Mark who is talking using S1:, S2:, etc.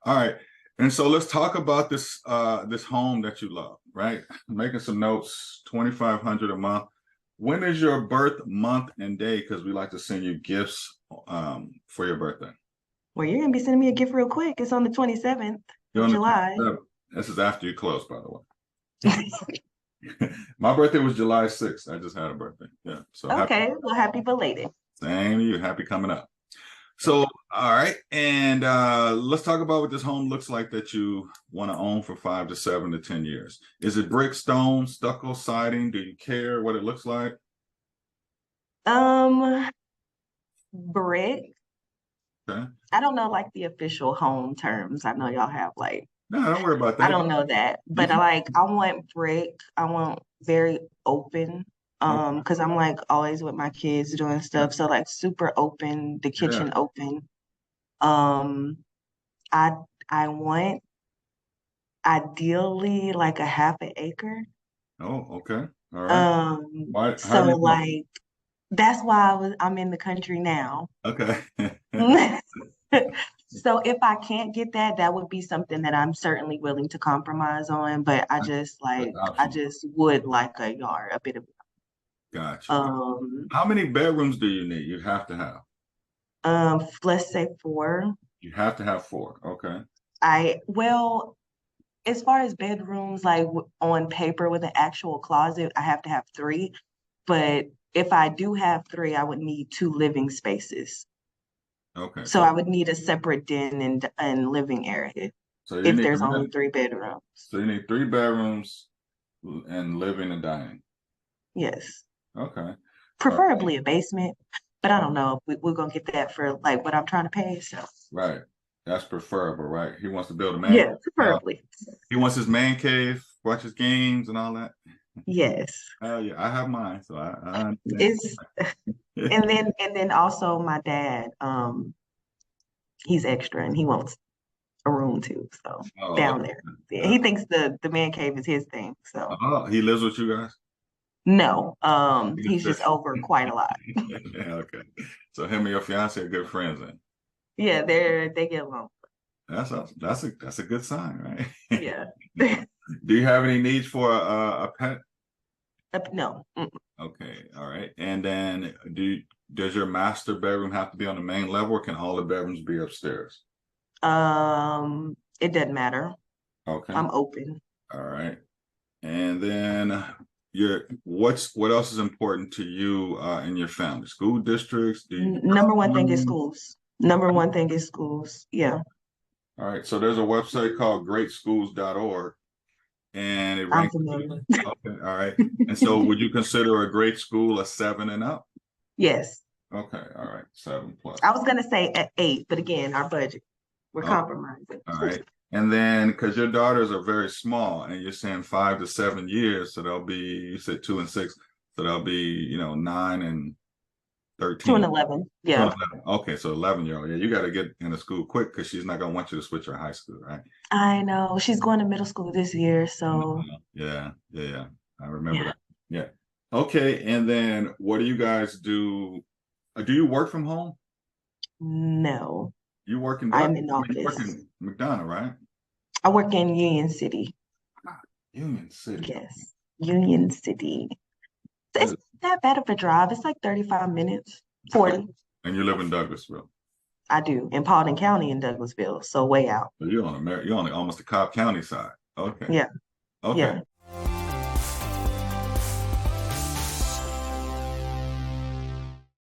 S1: All right. And so let's talk about this home that you love, right? Making some notes, 2,500 a month. When is your birth month and day? Because we like to send you gifts for your birthday.
S2: Well, you're gonna be sending me a gift real quick. It's on the 27th
S1: You're
S2: of
S1: on the
S2: July.
S1: 27th. This is after you close, by the way. My birthday was July 6th. I just had a birthday. Yeah. So happy,
S2: Okay, well, happy belated.
S1: same to you. Happy coming up. So, all right. And let's talk about what this home looks like that you want to own for 5 to 7 to 10 years. Is it brick, stone, stucco, siding? Do you care what it looks like?
S2: Um, Brick.
S1: Okay.
S2: I don't know like the official home terms. I know y'all have like
S1: No, don't worry about
S2: I
S1: that.
S2: don't know that,
S1: You
S2: but
S1: can,
S2: I want brick. I want very open.
S1: okay.
S2: Because I'm like always with my kids doing
S1: Yeah.
S2: stuff. So like super open, the
S1: Yeah.
S2: kitchen open. Um, I I want ideally like a half an acre.
S1: Oh, okay. All right. Why? How
S2: So
S1: do you know?
S2: like that's why I'm in the country now.
S1: Okay.
S2: So if I can't get that, that would be something that I'm certainly willing to compromise on. But
S1: That's
S2: I
S1: optional.
S2: just would like a yard, a bit of
S1: Gotcha.
S2: um
S1: How many bedrooms do you need? You have to have.
S2: let's say four.
S1: You have to have four. Okay.
S2: Well, as far as bedrooms, like on paper with an actual closet, I have to have three. But if I do have three, I would need two living spaces.
S1: Okay.
S2: So I would need a separate den and living area
S1: So you
S2: if
S1: need
S2: there's only three bedrooms.
S1: so you need 3 bedrooms and living and dining.
S2: Yes.
S1: Okay. All right.
S2: Preferably a basement, but I don't know if we're gonna get that for like what I'm trying to pay. So
S1: Right. That's preferable, right? He wants to build a man.
S2: yeah, preferably.
S1: He wants his man cave, watch his games and all that.
S2: Yes.
S1: Hell yeah, I have mine, so I understand.
S2: It's and then also my dad, he's extra and he wants a room too. So
S1: Oh,
S2: down there. Yeah,
S1: uh,
S2: he thinks the man cave is his thing. So
S1: he lives with you guys.
S2: no,
S1: He
S2: he's just over quite a lot.
S1: Yeah, okay. So him and your fiance are good friends, then.
S2: Yeah, they get along.
S1: That's awesome. That's a good sign, right?
S2: Yeah.
S1: Do you have any needs for a pet?
S2: No.
S1: Okay, all right. And then does your master bedroom have to be on the main level, or can all the bedrooms be upstairs?
S2: It doesn't matter.
S1: Okay,
S2: I'm open.
S1: all right. And then what else is important to you in your family? School districts? Do you
S2: Number one thing is schools. Number one thing is schools. Yeah,
S1: all right, so there's a website called greatschools.org and it
S2: I'm
S1: ranks.
S2: familiar.
S1: Okay, all right. And so would you consider a great school a 7 and up?
S2: Yes.
S1: Okay, all right, 7 plus.
S2: I was gonna say at eight, but again, our budget. We're
S1: Okay,
S2: compromising.
S1: all right. And then because your daughters are very small and you're saying 5 to 7 years, so they'll be, you said 2 and 6, so they'll be, 9 and
S2: Two and
S1: 13.
S2: 11.
S1: Two and
S2: Yeah.
S1: 11. Okay, so 11-year-old. Yeah, you got to get into school quick because she's not gonna want you to switch her high school, right?
S2: I know. She's going to middle school this year, so
S1: Yeah, yeah, yeah. I remember
S2: yeah.
S1: that. Yeah. Okay, and then what do you guys do? Do you work from home?
S2: No.
S1: You work in
S2: I'm
S1: Doug?
S2: in
S1: I mean, you work
S2: office.
S1: in McDonough, right?
S2: I work in Union City.
S1: Ah, Union City.
S2: Yes. Union City. It's
S1: That
S2: not that bad of a drive. It's like 35 minutes,
S1: is,
S2: 40.
S1: and you live in Douglasville.
S2: I do in Paulding County in Douglasville, so way out.
S1: So you're on you're on almost the Cobb County side. Okay.
S2: Yeah,
S1: Okay.
S2: yeah.